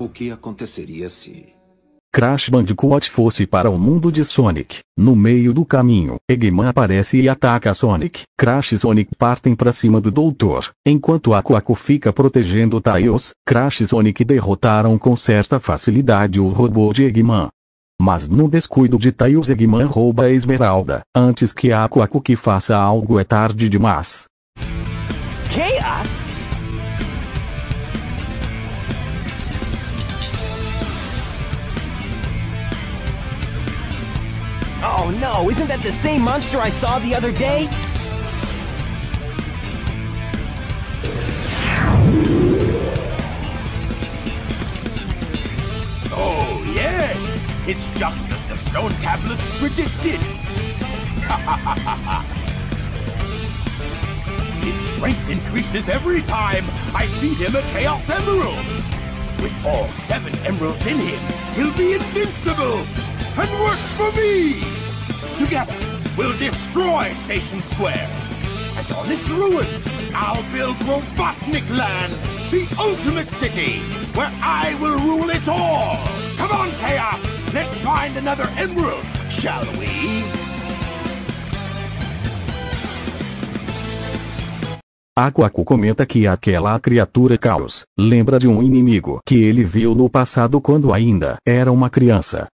O que aconteceria se Crash Bandicoot fosse para o mundo de Sonic? No meio do caminho, Eggman aparece e ataca Sonic. Crash e Sonic partem para cima do Doutor. Enquanto Aku fica protegendo Tails, Crash e Sonic derrotaram com certa facilidade o robô de Eggman. Mas no descuido de Tails, Eggman rouba a Esmeralda. Antes que Aku que faça algo, é tarde demais. Chaos? Oh no, isn't that the same monster I saw the other day? Oh yes! It's just as the stone tablets predicted! His strength increases every time I feed him a Chaos Emerald! With all 7 emeralds in him, he'll be invincible! And work for me! Together, we'll destroy Station Square. And on its ruins, I'll build Robotnik Land, the ultimate city, where I will rule it all! Come on, Chaos! Let's find another emerald, shall we? Aku comenta que aquela criatura Chaos lembra de um inimigo que ele viu no passado quando ainda era uma criança.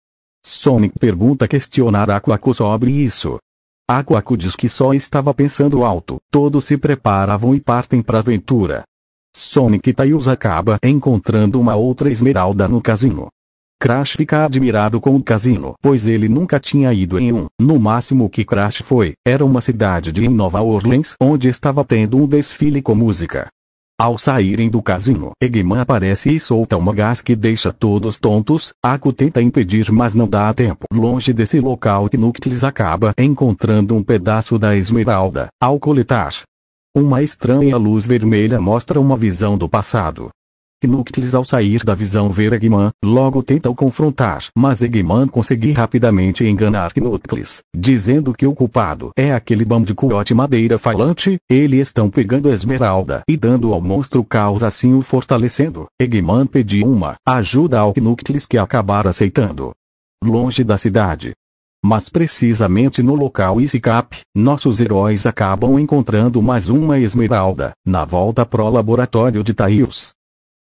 Sonic pergunta questionar Aku sobre isso. Aku diz que só estava pensando alto. Todos se preparavam e partem para a aventura. Sonic e Tails acaba encontrando uma outra esmeralda no cassino. Crash fica admirado com o cassino, pois ele nunca tinha ido em um. No máximo que Crash foi, era uma cidade de Nova Orleans, onde estava tendo um desfile com música. Ao saírem do cassino, Eggman aparece e solta uma gás que deixa todos tontos. Aku tenta impedir, mas não dá tempo. Longe desse local, Knuckles acaba encontrando um pedaço da esmeralda. Ao coletar, uma estranha luz vermelha mostra uma visão do passado. Knuckles, ao sair da visão, vê Eggman, logo tenta o confrontar, mas Eggman consegue rapidamente enganar Knuckles, dizendo que o culpado é aquele Bandicoot madeira falante. Eles estão pegando a esmeralda e dando ao monstro Chaos, assim o fortalecendo. Eggman pediu uma ajuda ao Knuckles, que acabaram aceitando. Longe da cidade, mas precisamente no local Isicap, nossos heróis acabam encontrando mais uma esmeralda, na volta pro laboratório de Tails.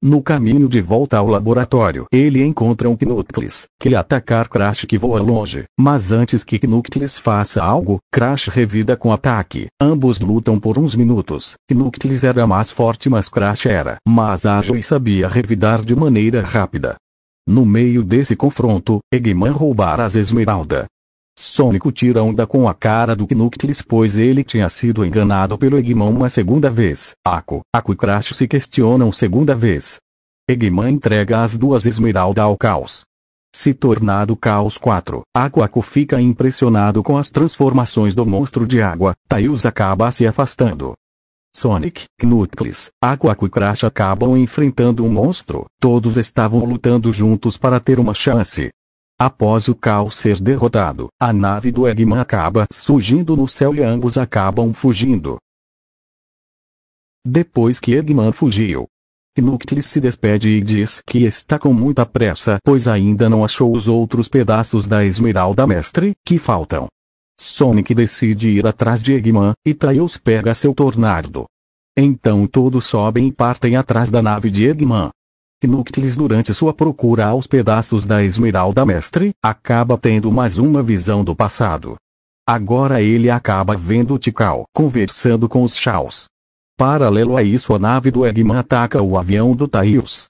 No caminho de volta ao laboratório, ele encontra um Knuckles, que atacar Crash, que voa longe. Mas antes que Knuckles faça algo, Crash revida com ataque. Ambos lutam por uns minutos. Knuckles era mais forte, mas Crash era mais ágil e sabia revidar de maneira rápida. No meio desse confronto, Eggman roubar as esmeraldas. Sonic tira onda com a cara do Knuckles, pois ele tinha sido enganado pelo Eggman uma segunda vez. Aku e Crash se questionam segunda vez. Eggman entrega as 2 esmeraldas ao Chaos. Se tornado Chaos 4, Aku fica impressionado com as transformações do monstro de água. Tails acaba se afastando. Sonic, Knuckles, Aku e Crash acabam enfrentando um monstro. Todos estavam lutando juntos para ter uma chance. Após o Chaos ser derrotado, a nave do Eggman acaba surgindo no céu e ambos acabam fugindo. Depois que Eggman fugiu, Knuckles se despede e diz que está com muita pressa, pois ainda não achou os outros pedaços da Esmeralda Mestre que faltam. Sonic decide ir atrás de Eggman, e Tails pega seu tornado. Então todos sobem e partem atrás da nave de Eggman. Knuckles, durante sua procura aos pedaços da Esmeralda Mestre, acaba tendo mais uma visão do passado. Agora ele acaba vendo Tikal conversando com os Chaos. Paralelo a isso, a nave do Eggman ataca o avião do Tails,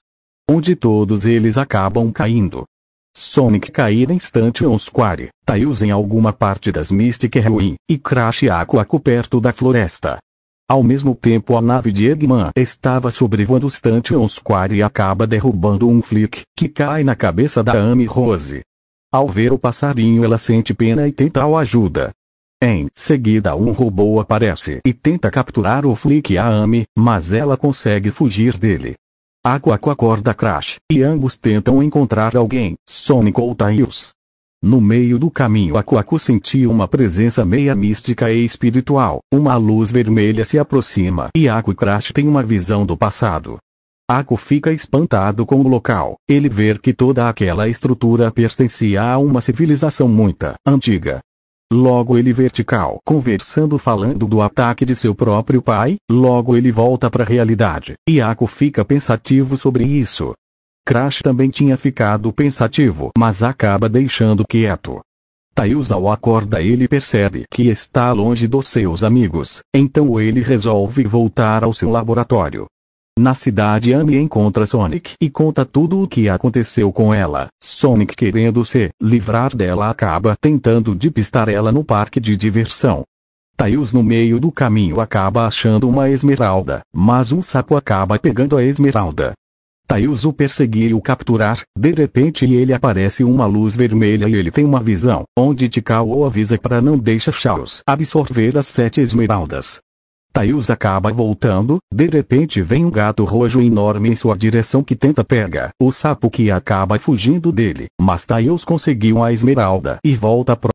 onde todos eles acabam caindo. Sonic cai em Station Square, Tails em alguma parte das Mystic Ruin, e Crash e Aku perto da floresta. Ao mesmo tempo, a nave de Eggman estava sobrevoando Station Square e acaba derrubando um Flick, que cai na cabeça da Amy Rose. Ao ver o passarinho, ela sente pena e tenta ajuda. Em seguida, um robô aparece e tenta capturar o Flick e a Amy, mas ela consegue fugir dele. Aku acorda Crash, e ambos tentam encontrar alguém, Sonic ou Tails. No meio do caminho, Aku sentiu uma presença meia mística e espiritual. Uma luz vermelha se aproxima e Aku e Crash têm uma visão do passado. Aku fica espantado com o local. Ele vê que toda aquela estrutura pertencia a uma civilização muito antiga. Logo ele vertical conversando falando do ataque de seu próprio pai, logo ele volta para a realidade, e Aku fica pensativo sobre isso. Crash também tinha ficado pensativo, mas acaba deixando quieto. Tails ao acorda ele percebe que está longe dos seus amigos, então ele resolve voltar ao seu laboratório. Na cidade Amy encontra Sonic e conta tudo o que aconteceu com ela. Sonic querendo se livrar dela acaba tentando despistar ela no parque de diversão. Tails no meio do caminho acaba achando uma esmeralda, mas um sapo acaba pegando a esmeralda. Tails o perseguir e o capturar, de repente ele aparece uma luz vermelha e ele tem uma visão, onde Tikal o avisa para não deixar Chaos absorver as 7 esmeraldas. Tails acaba voltando, de repente vem um gato roxo enorme em sua direção que tenta pegar o sapo que acaba fugindo dele, mas Tails conseguiu a esmeralda e volta pro